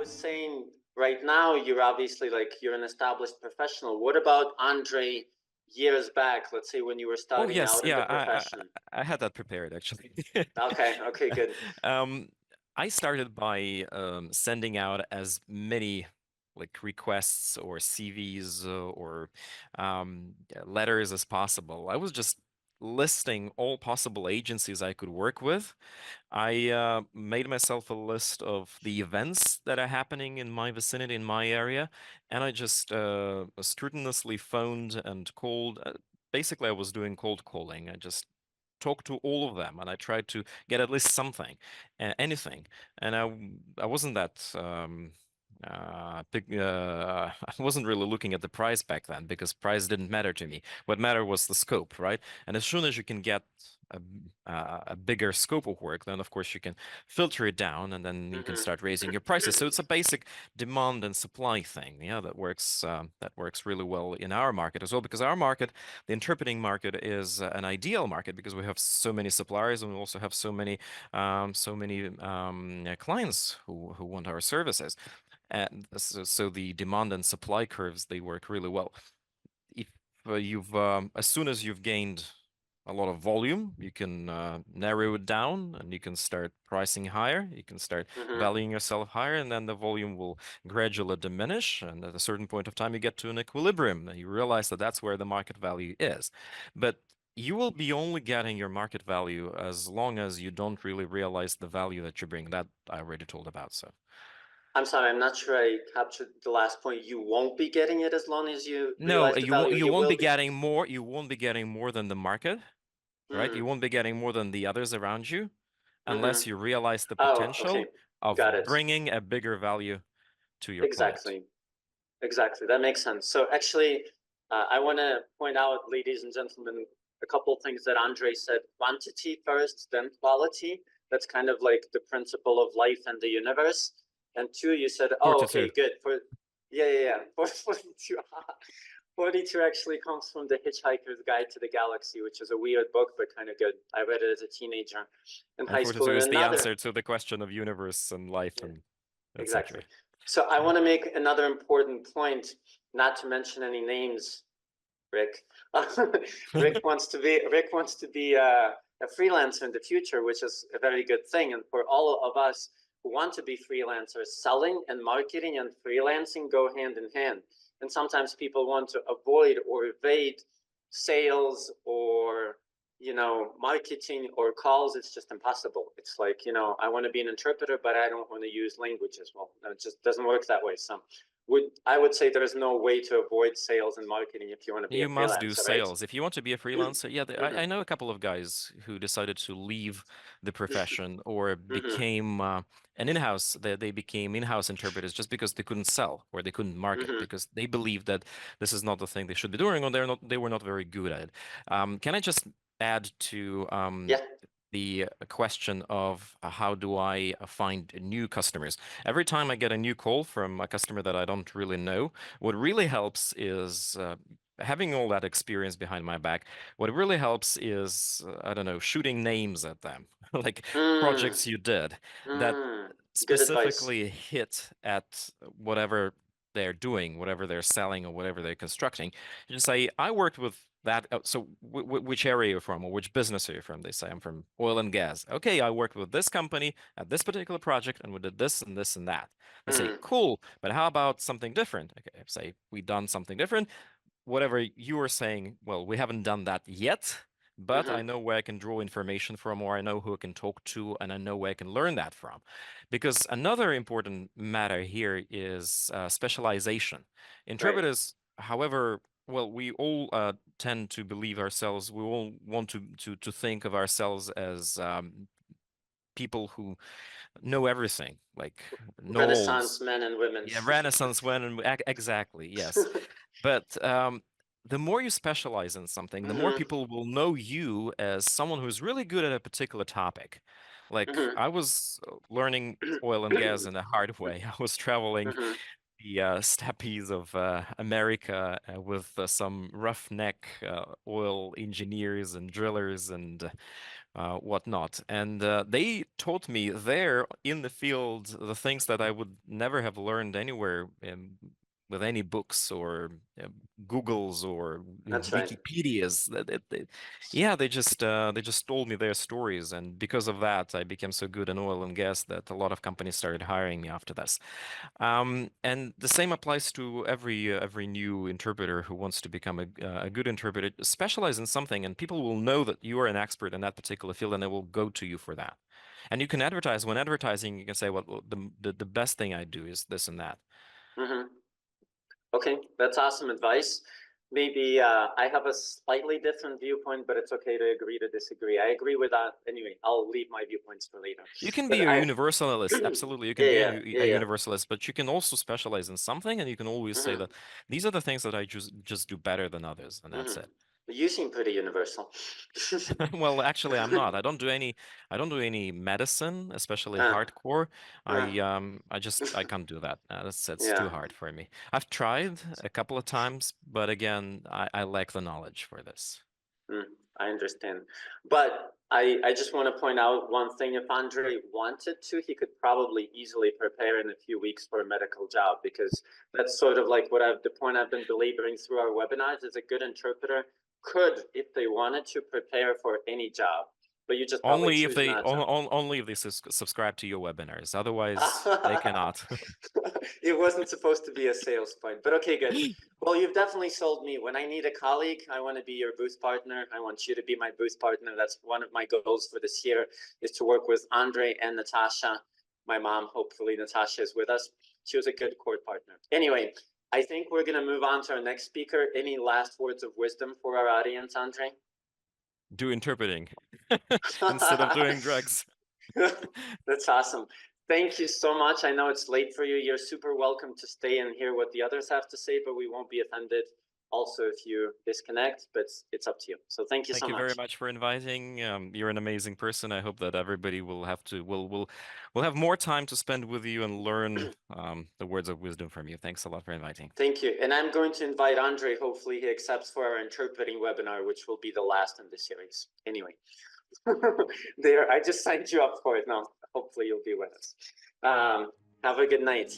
was saying right now, you're obviously like, you're an established professional. What about Andrey years back, let's say when you were Oh starting yes, out in the yeah, profession? I had that prepared actually. Okay, good. Um, I started by sending out as many like requests or CVs or letters as possible. I was just listing all possible agencies I could work with. I made myself a list of the events that are happening in my vicinity, in my area, and I just scrupulously phoned and called. Basically, I was doing cold calling. I just talked to all of them, and I tried to get at least something, anything. And I wasn't that big. I wasn't really looking at the price back then because price didn't matter to me. What mattered was the scope, right? And as soon as you can get a, a bigger scope of work, then of course you can filter it down, and then you can Mm-hmm. start raising your prices. So it's a basic demand and supply thing, yeah, that works really well in our market as well, because our market, the interpreting market, is an ideal market because we have so many suppliers and we also have so many clients who want our services, and so the demand and supply curves, they work really well. If you've as soon as you've gained a lot of volume, you can narrow it down and you can start pricing higher. You can start Mm-hmm. valuing yourself higher, and then the volume will gradually diminish. And at a certain point of time, you get to an equilibrium. And you realize that that's where the market value is. But you will be only getting your market value as long as you don't really realize the value that you bring. That I already told about. So I'm sorry, I'm not sure I captured the last point. You won't be getting it as long as you no, realize the value. you You won't will be be. getting more. You won't be getting more than the market, right? You Mm. won't be getting more than the others around you, Mm-hmm. unless you realize the Oh, okay. potential of Got it. bringing a bigger value to your client. Exactly. Exactly. That makes sense. So actually, I want to point out, ladies and gentlemen, a couple things that Andrey said. Quantity first, then quality. That's kind of like the principle of life and the universe. And two, you said, oh, okay, 42. good. Yeah. 42. 42 actually comes from The Hitchhiker's Guide to the Galaxy, which is a weird book, but kind of good. I read it as a teenager in And high school. 42 And is the another, answer to the question of universe and life yeah, and exactly. etc. So I Yeah. want to make another important point, not to mention any names, Rick. Rick wants to be a freelancer in the future, which is a very good thing. And for all of us who want to be freelancers, selling and marketing and freelancing go hand in hand. And sometimes people want to avoid or evade sales or marketing or calls. It's just impossible. It's like, I want to be an interpreter, but I don't want to use languages. Well, no, it just doesn't work that way. So I would say there is no way to avoid sales and marketing if you want to be a You must do freelancer, right? sales. If you want to be a freelancer, yeah, Mm-hmm. I know a couple of guys who decided to leave the profession or Mm-hmm. became an in-house, they became in-house interpreters just because they couldn't sell or they couldn't market Mm-hmm. because they believed that this is not the thing they should be doing or they were not very good at it. Can I just add to Yeah. the question of how do I find new customers? Every time I get a new call from a customer that I don't really know, what really helps is having all that experience behind my back. What really helps is, I don't know, shooting names at them, like Mm. projects you did that Mm. Good advice. specifically hit at whatever they're doing, whatever they're selling, or whatever they're constructing. You just say, I worked with that. So which area you're from or which business are you from? They say, I'm from oil and gas. Okay, I worked with this company at this particular project and we did this and this and that. They say, Mm. cool, but how about something different? Okay, say we done something different. Whatever you were saying, well, we haven't done that yet, but I Mm-hmm. know where I can draw information from, or I know who I can talk to, and I know where I can learn that from. Because another important matter here is specialization. Right. Interpreters, however, well, we all tend to believe ourselves, we all want to think of ourselves as people who know everything, like Renaissance know-alls. men and women. Yeah, Renaissance when and exactly, yes. But the more you specialize in something, the more Mm-hmm. people will know you as someone who's really good at a particular topic. Like Mm-hmm. I was learning oil and gas in a hard way. I was traveling Mm-hmm. the steppies of America with some roughneck oil engineers and drillers and whatnot. And they taught me there in the field the things that I would never have learned anywhere with any books or Googles or That's right. Wikipedias. Yeah, they just told me their stories, and because of that, I became so good in oil and gas that a lot of companies started hiring me after this. And the same applies to every new interpreter who wants to become a good interpreter. Specialize in something, and people will know that you are an expert in that particular field, and they will go to you for that. And you can advertise. When advertising, you can say, "Well, the best thing I do is this and that." Mm-hmm. Okay, that's awesome advice. Maybe I have a slightly different viewpoint, but it's okay to agree to disagree. I agree with that. Anyway, I'll leave my viewpoints for later. You can But be a I, universalist, absolutely. You can yeah, be yeah, yeah, a yeah. universalist, but you can also specialize in something, and you can always say Mm-hmm, that these are the things that I just do better than others, and that's mm-hmm. it. You seem pretty universal. Well, actually, I'm not. I don't do any medicine, especially uh, hardcore. uh, I can't do that. That's yeah. too hard for me. I've tried a couple of times, but again, I lack the knowledge for this. I understand. But I just want to point out one thing. If Andrey wanted to, he could probably easily prepare in a few weeks for a medical job, because that's sort of like the point I've been belaboring through our webinars is a good interpreter could, if they wanted to, prepare for any job, but you just probably choose not to. Only if they subscribe to your webinars. Otherwise, they cannot. It wasn't supposed to be a sales point, but okay, good. Well, you've definitely sold me. When I need a colleague, I want to be your booth partner. I want you to be my booth partner. That's one of my goals for this year, is to work with Andrey and Natasha. My mom, hopefully Natasha is with us. She was a good court partner. Anyway, I think we're going to move on to our next speaker. Any last words of wisdom for our audience, Andrey? Do interpreting instead of doing drugs. That's awesome. Thank you so much. I know it's late for you. You're super welcome to stay and hear what the others have to say, but we won't be offended also if you disconnect, but it's up to you. So thank you Thank so you very much. much for inviting. You're an amazing person. I hope that everybody will have more time to spend with you and learn the words of wisdom from you. Thanks a lot for inviting. Thank you. And I'm going to invite Andrey. Hopefully he accepts for our interpreting webinar, which will be the last in the series. Anyway, there, I just signed you up for it now. Hopefully you'll be with us. Have a good night.